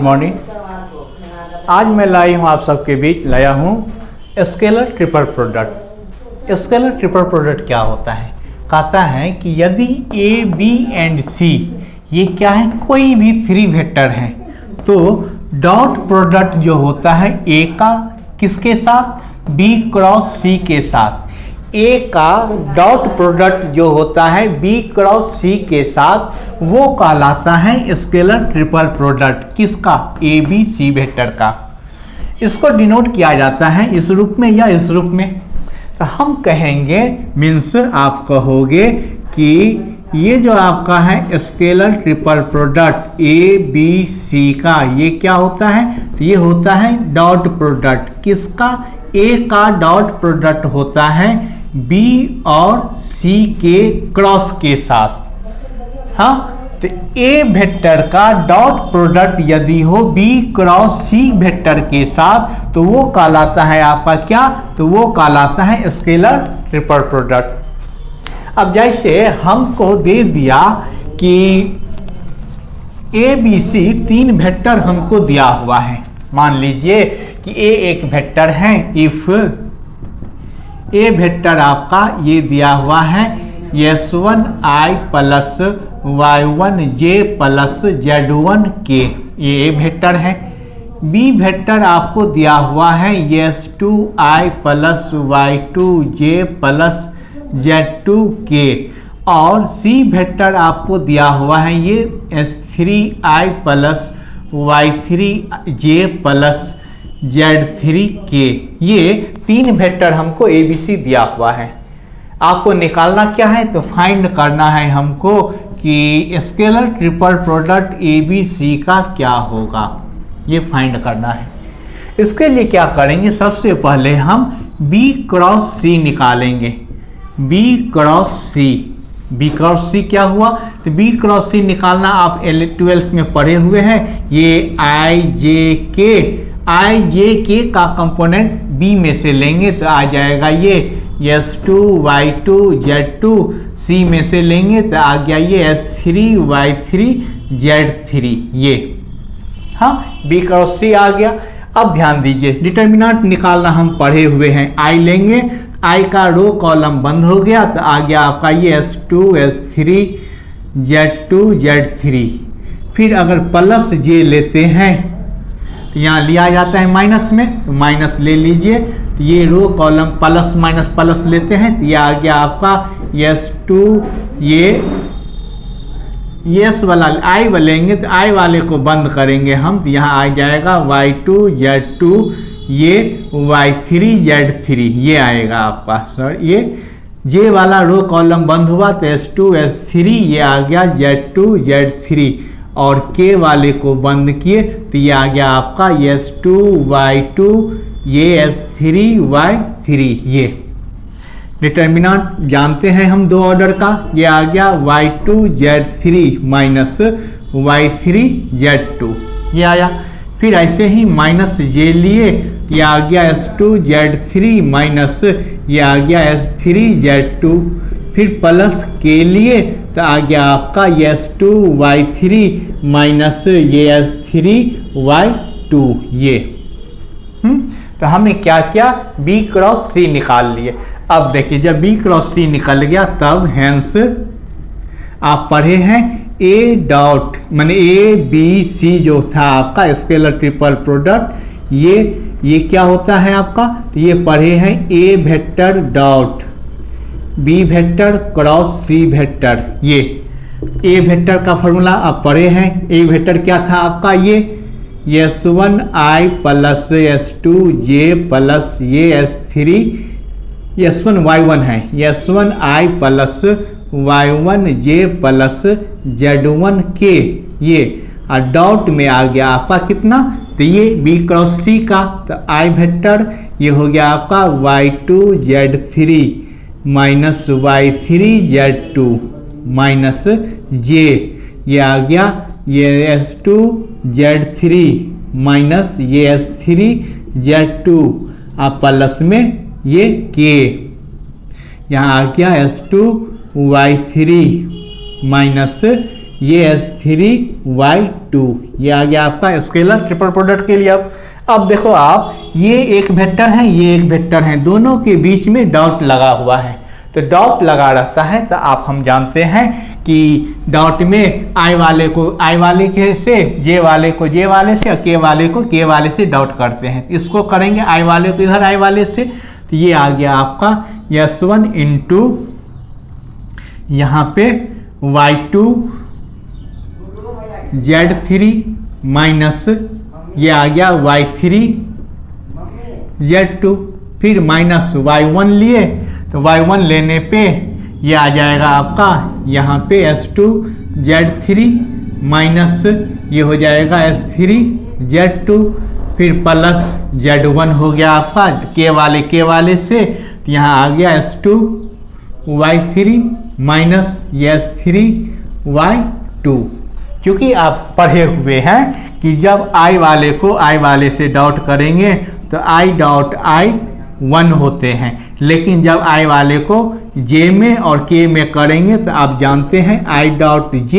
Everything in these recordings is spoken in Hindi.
मॉर्निंग। आज मैं लाई हूँ आप सबके बीच लाया हूँ scalar triple product. Scalar triple product क्या होता है? कहता है कि यदि ए बी एंड सी ये क्या है, कोई भी थ्री वेक्टर हैं, तो डॉट प्रोडक्ट जो होता है ए का किसके साथ, बी क्रॉस सी के साथ, ए का डॉट प्रोडक्ट जो होता है बी क्रॉस सी के साथ, वो कहलाता है स्केलर ट्रिपल प्रोडक्ट। किसका? ए बी सी वेक्टर का। इसको डिनोट किया जाता है इस रूप में या इस रूप में। तो हम कहेंगे, मीन्स आप कहोगे कि ये जो आपका है scalar triple product A B C का, ये क्या होता है? तो ये होता है डॉट प्रोडक्ट। किसका? ए का डॉट प्रोडक्ट होता है बी और सी के क्रॉस के साथ। हाँ, तो ए वेक्टर का डॉट प्रोडक्ट यदि हो बी क्रॉस सी वेक्टर के साथ, तो वो कहलाता है आपका क्या? तो वो कहलाता है स्केलर ट्रिपल प्रोडक्ट। अब जैसे हमको दे दिया कि ए बी सी तीन वेक्टर हमको दिया हुआ है। मान लीजिए कि ए एक वेक्टर है। इफ ए वेक्टर आपका ये दिया हुआ है S1I plus Y1J plus Z1K, ये ए वेक्टर है। बी वेक्टर आपको दिया हुआ है S2I plus Y2J plus Z2K, और सी वेक्टर आपको दिया हुआ है ये S3I plus Y3J plus Z3K। ये तीन वेक्टर हमको ABC दिया हुआ है। आपको निकालना क्या है? तो फाइंड करना है हमको कि स्केलर ट्रिपल प्रोडक्ट ABC का क्या होगा, ये फाइंड करना है। इसके लिए क्या करेंगे, सबसे पहले हम B क्रॉस C निकालेंगे। B cross C, B cross C क्या हुआ? तो B क्रॉस C निकालना आप 12th में पढ़े हुए हैं। ये I J K का कंपोनेंट B में से लेंगे तो आ जाएगा ये S2 Y2 Z2, C में से लेंगे तो आ गया ये S3 Y3 Z3, ये हाँ B क्रॉस C आ गया। अब ध्यान दीजिए, डिटर्मिनेंट निकालना हम पढ़े हुए हैं। I लेंगे, I का रो कॉलम बंद हो गया तो आ गया आपका ये S2 S3 Z2 Z3। फिर अगर प्लस J लेते हैं तो यहाँ लिया जाता है माइनस में, तो माइनस ले लीजिए। तो ये row column plus minus plus लेते हैं तो ये आ गया आपका S2, ये S वाला I लेंगे तो I वाले को बंद करेंगे हम, तो यहाँ आ जाएगा Y2 Z2, ये Y3 Z3, ये आएगा आपका। सर ये J वाला रो कॉलम बंद हुआ तो S2 S3, ये आ गया Z2 Z3, और K वाले को बंद किए तो ये आ गया आपका S2 Y2, ये S3 Y3। ये डिटर्मिनेंट जानते हैं हम दो ऑर्डर का। ये आ गया Y2 Z3 minus Y3 Z2, ये आया। फिर ऐसे ही माइनस J लिए, ये आ गया S2 Z3 माइनस ये आ गया S3 Z2। फिर प्लस K लिए तो आ गया आपका S2 Y3 माइनस ये S3 Y2, ये तो हमने क्या किया? B क्रॉस C निकाल लिए। अब देखिए, जब B क्रॉस C निकल गया तब हैंस आप पढ़े हैं A डॉट, माने A B C जो था आपका स्केलर ट्रिपल प्रोडक्ट, ये क्या होता है आपका? तो ये पढ़े हैं A vector dot B vector cross C vector. ये A वेक्टर का फॉर्मूला आप पढ़े हैं। A वेक्टर क्या था आपका? ये S1I प्लस S2J प्लस ये S3, S1 Y1 है, S1I plus Y1J plus Z1K, ये और डॉट में आ गया आपका कितना? तो ये B क्रॉस C का, तो I वेक्टर ये हो गया आपका Y2 Z3 minus Y3 Z2 minus J, ये आ गया ये S2 Z3 माइनस ये S3 Z2 आप प्लस में ये K, यहाँ आ गया S2 Y3 माइनस ये S3Y2 ये आ गया आपका स्केलर ट्रिपल प्रोडक्ट के लिए। अब देखो आप, ये एक वेक्टर है, ये एक वेक्टर है, दोनों के बीच में डॉट लगा हुआ है। तो डॉट लगा रहता है तो आप हम जानते हैं कि डॉट में I वाले को I वाले के से, J वाले को J वाले से और K वाले को K वाले से डॉट करते हैं। इसको करेंगे I वाले को इधर I वाले से, तो ये आ गया आपका S1 इंटू यहाँ पे Y2 Z3 माइनस ये आ गया Y3 Z2, फिर माइनस Y1 लिए, तो Y1 लेने पे ये आ जाएगा आपका यहाँ पे S2 Z3 माइनस ये हो जाएगा S3 Z2, फिर प्लस Z1 हो गया आपका K वाले से, तो यहाँ आ गया S2 Y3 minus S3 Y2। क्योंकि आप पढ़े हुए हैं कि जब I वाले को I वाले से डॉट करेंगे तो I डॉट I 1 होते हैं, लेकिन जब I वाले को J में और K में करेंगे तो आप जानते हैं I डॉट J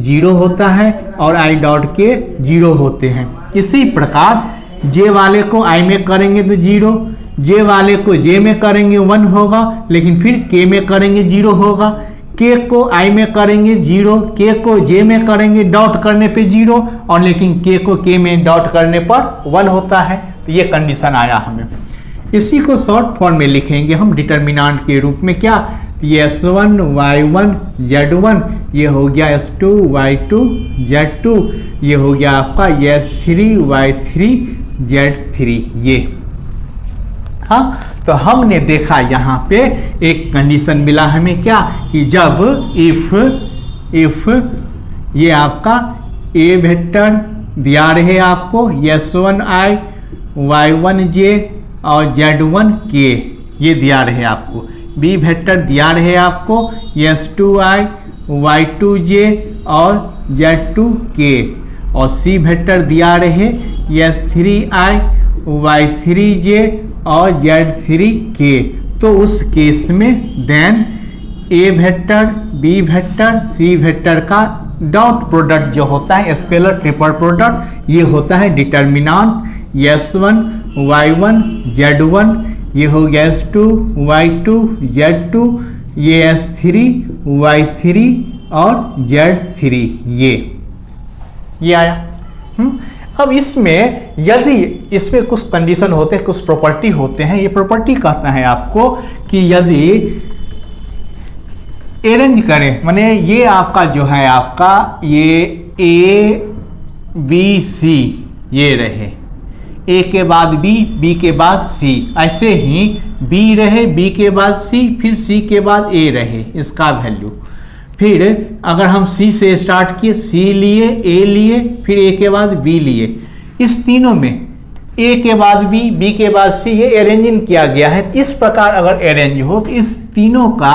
0 होता है और I डॉट K 0 होते हैं। इसी प्रकार J वाले को I में करेंगे तो 0, J वाले को J में करेंगे 1 होगा, लेकिन फिर K में करेंगे 0 होगा, K को I में करेंगे 0, K को J में करेंगे डॉट करने पे 0, और लेकिन K को K में डॉट करने पर 1 होता है। तो ये कंडीशन आया हमें। इसी को शॉर्ट फॉर्म में लिखेंगे हम डिटर्मिनेंट के रूप में, क्या, ये S1 Y1 Z1 ये हो गया S2 Y2 Z2 ये हो गया आपका S3 Y3 Z3 ये। हाँ, तो हमने देखा यहाँ पे एक कंडीशन मिला हमें, क्या, कि जब इफ ये आपका A वेक्टर दिया रहे आपको S1I Y1J और Z1K ये दिया रहे आपको, B वेक्टर दिया रहे आपको S2I Y2J और Z2K, और C वेक्टर दिया रहे S3I Y3J और Z3K। तो उस केस में then A vector B vector C vector का डॉट प्रोडक्ट जो होता है स्केलर ट्रिपल प्रोडक्ट, ये होता है डिटर्मिनेंट S1 Y1 Z1 ये हो गया S2 Y2 Z2 ये S3 Y3 और Z3 ये आया। अब इसमें यदि इसमें कुछ कंडीशन होते हैं, कुछ प्रॉपर्टी होते हैं, ये प्रॉपर्टी कहता है आपको कि यदि अरेंज करें, माने ये आपका जो है आपका ये A B C ये रहे, A के बाद B, B के बाद C, ऐसे ही B रहे, B के बाद C, फिर C के बाद A रहे इसका वैल्यू, फिर अगर हम C से स्टार्ट किए, C लिए, A लिए, फिर A के बाद B लिए, इस तीनों में A के बाद B, B के बाद C ये अरेंजिंग किया गया है। इस प्रकार अगर अरेंज हो तो इस तीनों का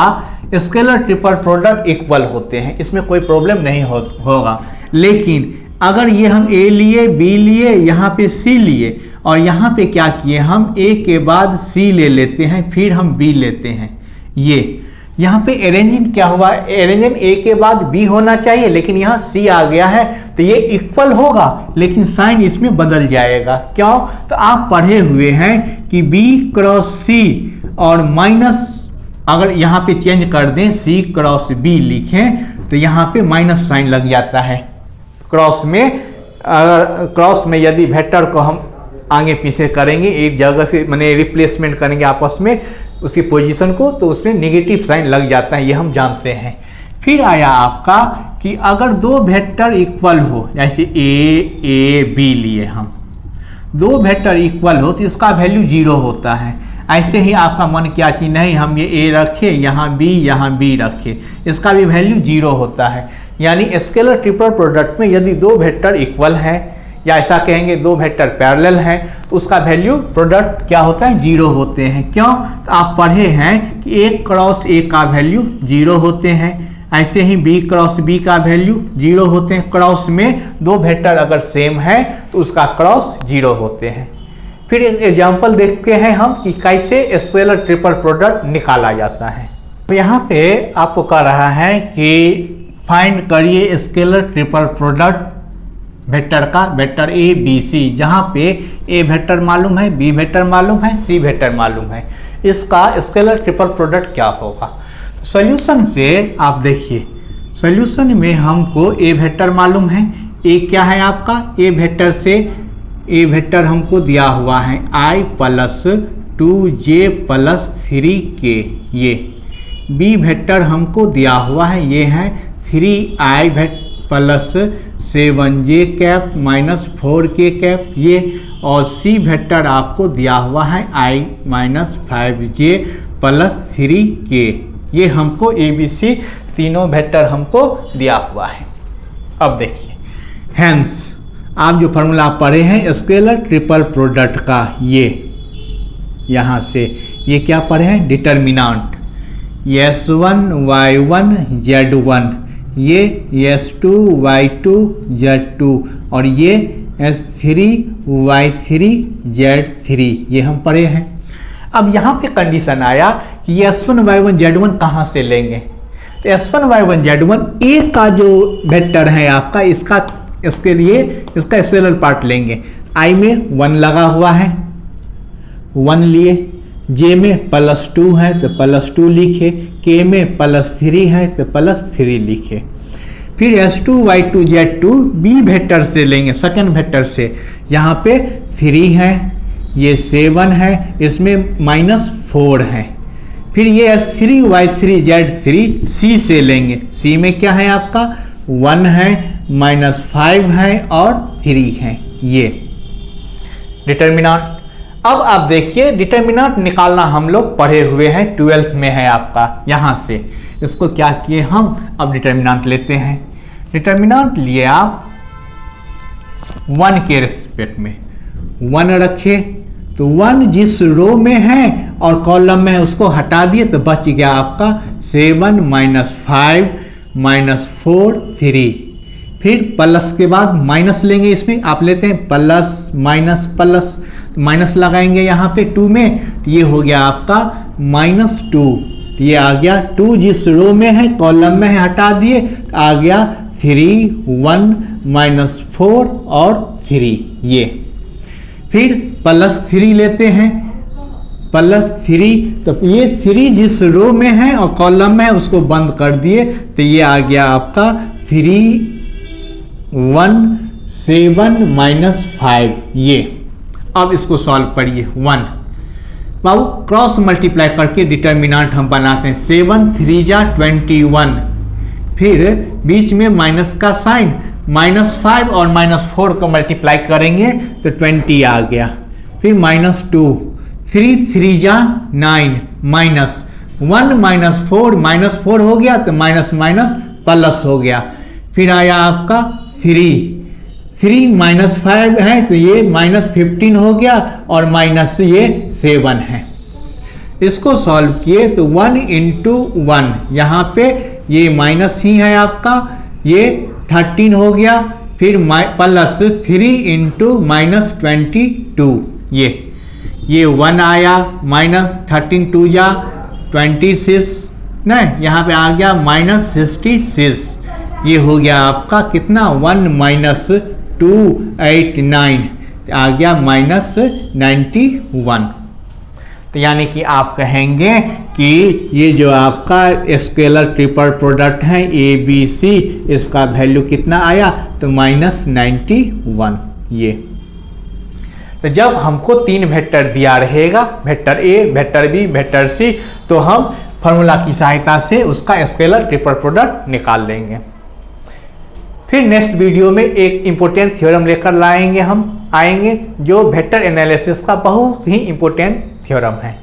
स्केलर ट्रिपल प्रोडक्ट इक्वल होते हैं, इसमें कोई प्रॉब्लम नहीं होगा। लेकिन अगर ये हम A लिए, B लिए, यहाँ पे C लिए, और यहाँ पे क्या किए हम A के बाद C ले लेते हैं, फिर हम B लेते हैं, ये यहाँ पे अरेंजिंग क्या हुआ, अरेंजिंग A के बाद B होना चाहिए, लेकिन यहाँ C आ गया है, तो ये इक्वल होगा, लेकिन साइन इसमें बदल जाएगा। क्यों, तो आप पढ़े हुए हैं कि B क्रॉस C और माइनस अगर यहाँ पे चेंज कर दें C क्रॉस B लिखें तो यहाँ पे माइनस साइन लग जाता है। क्रॉस में यदि वेक्टर को हम आगे पीछे करेंगे, एक जगह से माने रिप्लेसमेंट करेंगे आपस में उसकी पोजीशन को, तो उसमें नेगेटिव साइन लग जाता है, ये हम जानते हैं। फिर आया आपका कि अगर दो वेक्टर इक्वल हो, जैसे A B लिए हम, दो वेक्टर इक्वल हो तो इसका वैल्यू 0 होता है। ऐसे ही आपका मन किया कि नहीं हम ये A रखें, यहाँ B रखें, इसका भी वैल्यू 0 होता है। यानी स्केलर ट्रिपल प्रोडक्ट में यदि दो वेक्टर इक्वल हैं, या ऐसा कहेंगे दो वेक्टर पैरेलल हैं, तो उसका वैल्यू प्रोडक्ट क्या होता है, 0 होते हैं। क्यों, तो आप पढ़े हैं कि A क्रॉस A का वैल्यू 0 होते हैं, ऐसे ही B क्रॉस B का वैल्यू 0 होते हैं। क्रॉस में दो वेक्टर अगर सेम है तो उसका क्रॉस 0 होते हैं। फिर एक एग्जाम्पल देखते हैं हम कि कैसे स्केलर ट्रिपल प्रोडक्ट निकाला जाता है। तो यहाँ पे आपको कह रहा है कि फाइंड करिए स्केलर ट्रिपल प्रोडक्ट वेक्टर का, वेक्टर ए बी सी, जहाँ पे ए वेक्टर मालूम है, बी वेक्टर मालूम है, सी वेक्टर मालूम है। इसका स्केलर ट्रिपल प्रोडक्ट क्या होगा? सॉल्यूशन से आप देखिए, सॉल्यूशन में हमको ए वेक्टर मालूम है। ए क्या है आपका? ए वेक्टर से ए वेक्टर हमको दिया हुआ है i plus 2j plus 3k। ये बी वेक्टर हमको दिया हुआ है, ये है 3i plus 7j cap minus 4k cap ये। और सी वेक्टर आपको दिया हुआ है i minus 5j plus 3k। ये हमको ए बी सी तीनों वेक्टर हमको दिया हुआ है। अब देखिए, हेंस आप जो फॉर्मूला पढ़े हैं स्केलर ट्रिपल प्रोडक्ट का, ये यहाँ से ये क्या पढ़े हैं? डिटर्मिनेंट S1 Y1 Z1, ये S2 Y2 Z2 और ये S3 Y3 Z3, ये हम पढ़े हैं। अब यहाँ पे कंडीशन आया कि S1 Y1 Z1 कहाँ से लेंगे? तो S1 Y1 Z1 ए का जो वेक्टर है आपका, इसके लिए इसका स्केलर पार्ट लेंगे। I में 1 लगा हुआ है, 1 लिए। J में +2 है तो +2 लिखे। K में +3 है तो +3 लिखे। फिर S2 Y2 Z2 B vector से लेंगे, सेकंड वेक्टर से। यहाँ पे 3 है, ये 7 है, इसमें -4 है। फिर ये S3 Y3 Z3 C से लेंगे। C में क्या है आपका? 1 है, -5 है और 3 है, ये डिटर्मिनेंट। अब आप देखिए, डिटर्मिनेंट निकालना हम लोग पढ़े हुए हैं, 12th में है आपका। यहाँ से इसको क्या किए हम, अब डिटर्मिनेंट लेते हैं। डिटर्मिनेंट लिए आप 1 के रिस्पेक्ट में 1 रखे, तो 1 जिस रो में है और कॉलम में है उसको हटा दिए तो बच गया आपका 7 -5 -4 3। फिर प्लस के बाद माइनस लेंगे, इसमें आप लेते हैं प्लस माइनस प्लस, माइनस लगाएंगे यहाँ पे 2 में, तो ये हो गया आपका -2। ये आ गया 2 जिस रो में है कॉलम में है हटा दिए, आ गया 3 1 -4 और 3 ये। फिर +3 लेते हैं, +3, तो ये 3 जिस रो में है और कॉलम में है उसको बंद कर दिए, तो ये आ गया आपका 3 1 7 -5 ये। अब इसको सॉल्व करिए। 1 बाबू क्रॉस मल्टीप्लाई करके डिटर्मिनेंट हम बनाते हैं। 7 3 जा 21, फिर बीच में माइनस का साइन, -5 और -4 को मल्टीप्लाई करेंगे तो 20 आ गया। फिर -2, 3 3 जा 9, -1 -4 हो गया तो माइनस माइनस प्लस हो गया। फिर आया आपका 3 -5 है तो ये -15 हो गया और माइनस ये 7 है। इसको सॉल्व किए तो 1 × 1, यहाँ पे ये माइनस ही है आपका, ये 13 हो गया। फिर +3 × -22 ये 1 आया, -13 2 जा 26, नहीं यहाँ पे आ गया -66। ये हो गया आपका कितना 1 - 2 8 9, आ गया -91। तो यानी कि आप कहेंगे कि ये जो आपका स्केलर ट्रिपल प्रोडक्ट है ABC, इसका वैल्यू कितना आया तो -91 ये। तो जब हमको 3 वेक्टर दिया रहेगा, vector A, vector B, vector C, तो हम फॉर्मूला की सहायता से उसका स्केलर ट्रिपल प्रोडक्ट निकाल लेंगे। फिर नेक्स्ट वीडियो में एक इम्पोर्टेंट थ्योरम लेकर आएंगे जो वेक्टर एनालिसिस का बहुत ही इम्पोर्टेंट थ्योरम है।